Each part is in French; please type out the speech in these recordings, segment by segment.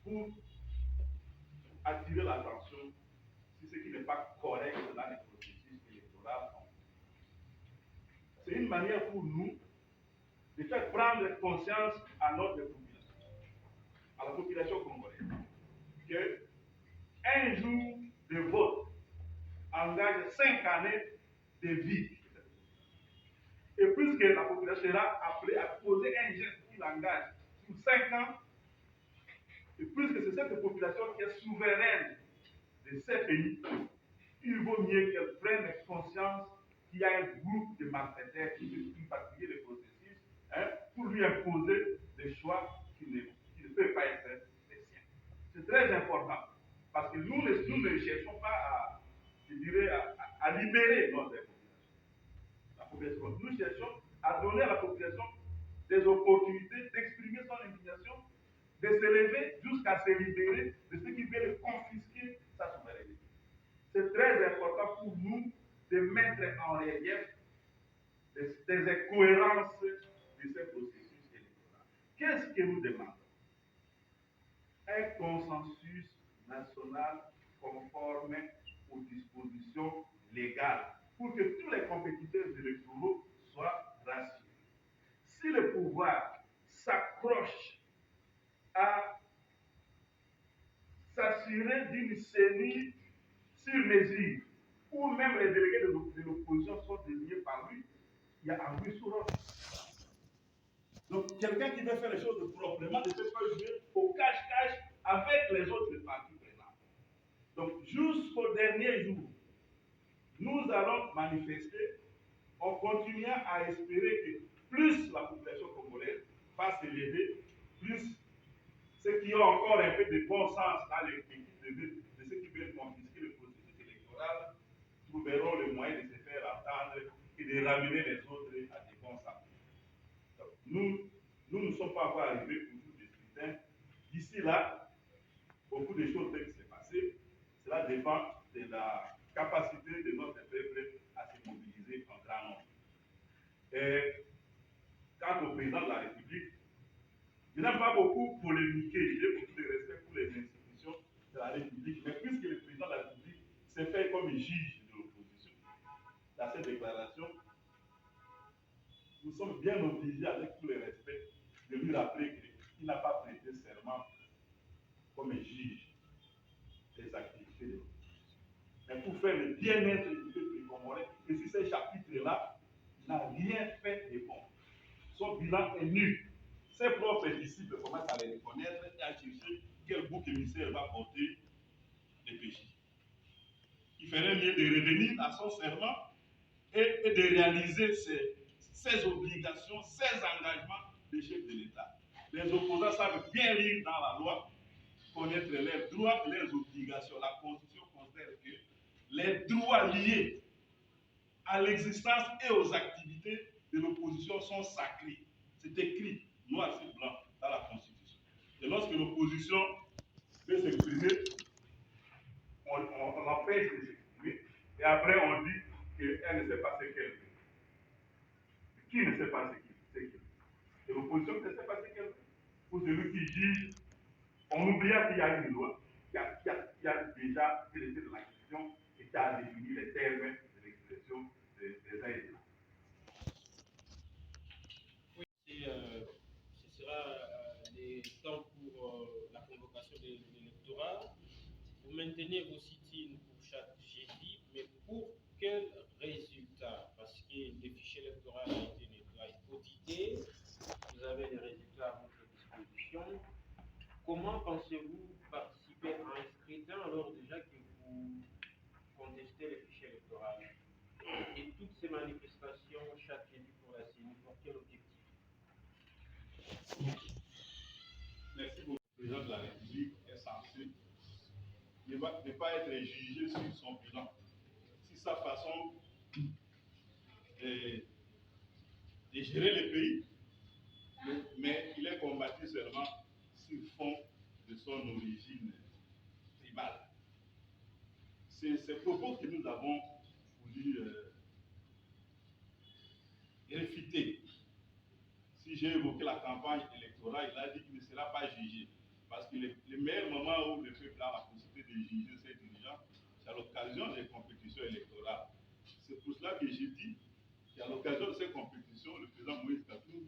pour attirer l'attention sur ce qui n'est pas correct dans les processus électoraux. C'est une manière pour nous de faire prendre conscience à notre population, à la population congolaise, que un jour de vote engage 5 années de vie. Et puisque la population sera appelée à poser un geste qui l'engage sur 5 ans, et puisque c'est cette population qui est souveraine de ces pays, il vaut mieux qu'elle prenne conscience qu'il y a un groupe de malfaiteurs qui veut particulier le processus pour lui imposer des choix qui ne peuvent pas être les siens. C'est très important parce que nous ne cherchons pas à, je dirais, à libérer notre population. La population. Nous cherchons à donner à la population des opportunités d'exprimer son indignation, de se lever jusqu'à se libérer de ceux qui veulent confisquer sa souveraineté. C'est très important pour nous de mettre en relief des incohérences de ce processus électoral. Qu'est-ce que nous demandons? Un consensus national conforme aux dispositions légales pour que tous les compétiteurs électoraux soient rassurés. Si le pouvoir s'accroche à s'assurer d'une CENI sur mesure, ou même les délégués de l'opposition sont désignés par lui, il y a un but sur l'autre. Donc, quelqu'un qui veut faire les choses proprement ne peut pas jouer au cache-cache avec les autres partis prenants. Donc, jusqu'au dernier jour, nous allons manifester en continuant à espérer que plus la population congolaise va se lever, plus ceux qui ont encore un peu de bon sens dans l'équipe de ceux qui veulent confisquer le processus électoral trouveront le moyen de se faire entendre et de ramener les autres à des bons sens. Donc, nous ne sommes pas encore arrivés au jour du scrutin. D'ici là, beaucoup de choses peuvent se passer. Cela dépend de la capacité de notre peuple à se mobiliser en grand nombre. Et quant au président de la République, je n'aime pas beaucoup polémiquer, j'ai beaucoup de respect pour les institutions de la République, mais puisque le président de la République s'est fait comme juge de l'opposition dans cette déclaration, nous sommes bien obligés, avec tout le respect, de lui rappeler qu'il n'a pas prêté serment comme juge des activités de l'opposition, mais pour faire le bien-être du peuple congolais. Et sur ces chapitres-là, il n'a rien fait de bon. Son bilan est nul. Ses propres disciples commencent à les reconnaître et à chercher quel bouc émissaire va porter les péchés. Il ferait mieux de revenir à son serment et de réaliser ses obligations, ses engagements de chef de l'État. Les opposants savent bien lire dans la loi, connaître leurs droits et leurs obligations. La Constitution considère que les droits liés à l'existence et aux activités de l'opposition sont sacrés. C'est écrit noir sur blanc dans la Constitution. Et lorsque l'opposition veut s'exprimer, on l'empêche de s'exprimer. Et après, on dit qu'elle ne sait pas ce qu'elle veut. Qui ne sait pas ce qu'elle veut? Et l'opposition ne sait pas ce qu'elle veut. Pour celui qui juge, on oublia qu'il y a une loi qui a déjà fait l'effet de la question et qui a défini les termes de l'expression des uns et des autres. Oui, ce sera les temps pour la convocation de l'électorat. Vous maintenez vos sit-ins pour chaque jeudi, mais pour quel résultat? Parce que le fichier électoral a été audité, vous avez les résultats à votre disposition. Comment pensez-vous participer à un scrutin alors déjà que vous contestez le fichier électoral? Et toutes ces manifestations chaque jeudi pour la CENI, pour quel objectif? Merci beaucoup. Le président de la République est censé ne pas être jugé sur son bilan, sur sa façon de gérer le pays, mais il est combattu seulement sur fond de son origine tribale. C'est ces propos que nous avons voulu réfuter. Si j'ai évoqué la campagne électorale, il a dit qu'il ne sera pas jugé. Parce que le meilleur moment où le peuple a la possibilité de juger ses dirigeants, c'est à l'occasion des compétitions électorales. C'est pour cela que j'ai dit qu'à l'occasion de ces compétitions, le président Moïse Katumbi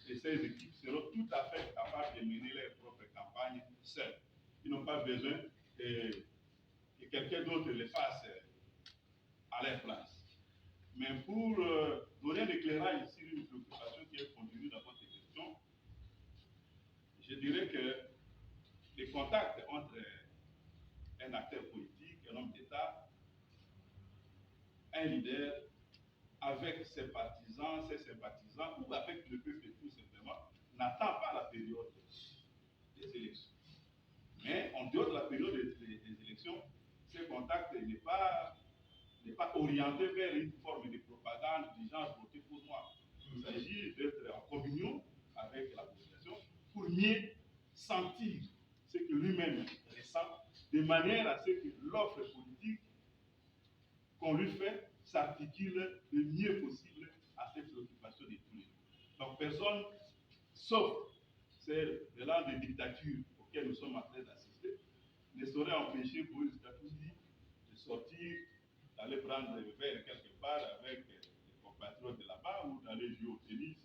et ses équipes seront tout à fait capables de mener leur propre campagne seuls. Ils n'ont pas besoin que quelqu'un d'autre les fasse à leur place. Mais pour donner un éclairage sur une préoccupation qui est contenue dans votre question, je dirais que les contacts entre un acteur politique, un homme d'État, un leader, avec ses partisans, ses sympathisants, ou avec le peuple tout simplement, n'attend pas la période des élections. Mais en dehors de la période des élections, ces contacts n'est pas orienté vers une forme de propagande du genre voter pour moi. Il s'agit d'être en communion avec la population pour mieux sentir ce que lui-même ressent, de manière à ce que l'offre politique qu'on lui fait s'articule le mieux possible à ces préoccupations de tous les jours. Donc personne, sauf ces mélanges de dictature auxquels nous sommes en train d'assister, ne saurait empêcher Moïse Katumbi de sortir, d'aller prendre le verre quelque part avec les compatriotes de là-bas, ou d'aller jouer au tennis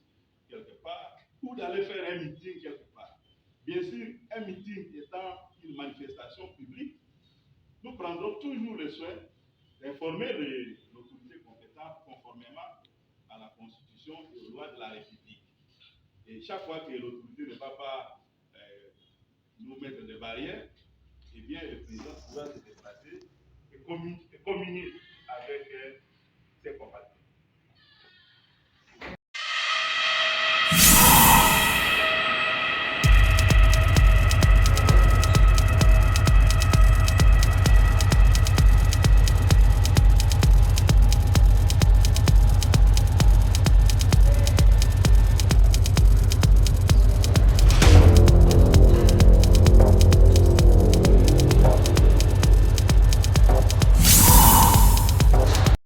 quelque part, ou d'aller faire un meeting quelque part. Bien sûr, un meeting étant une manifestation publique, nous prendrons toujours le soin d'informer l'autorité compétente conformément à la Constitution et aux lois de la République. Et chaque fois que l'autorité ne va pas nous mettre des barrières, eh bien, le président pourra se déplacer et communier avec ses compatriotes.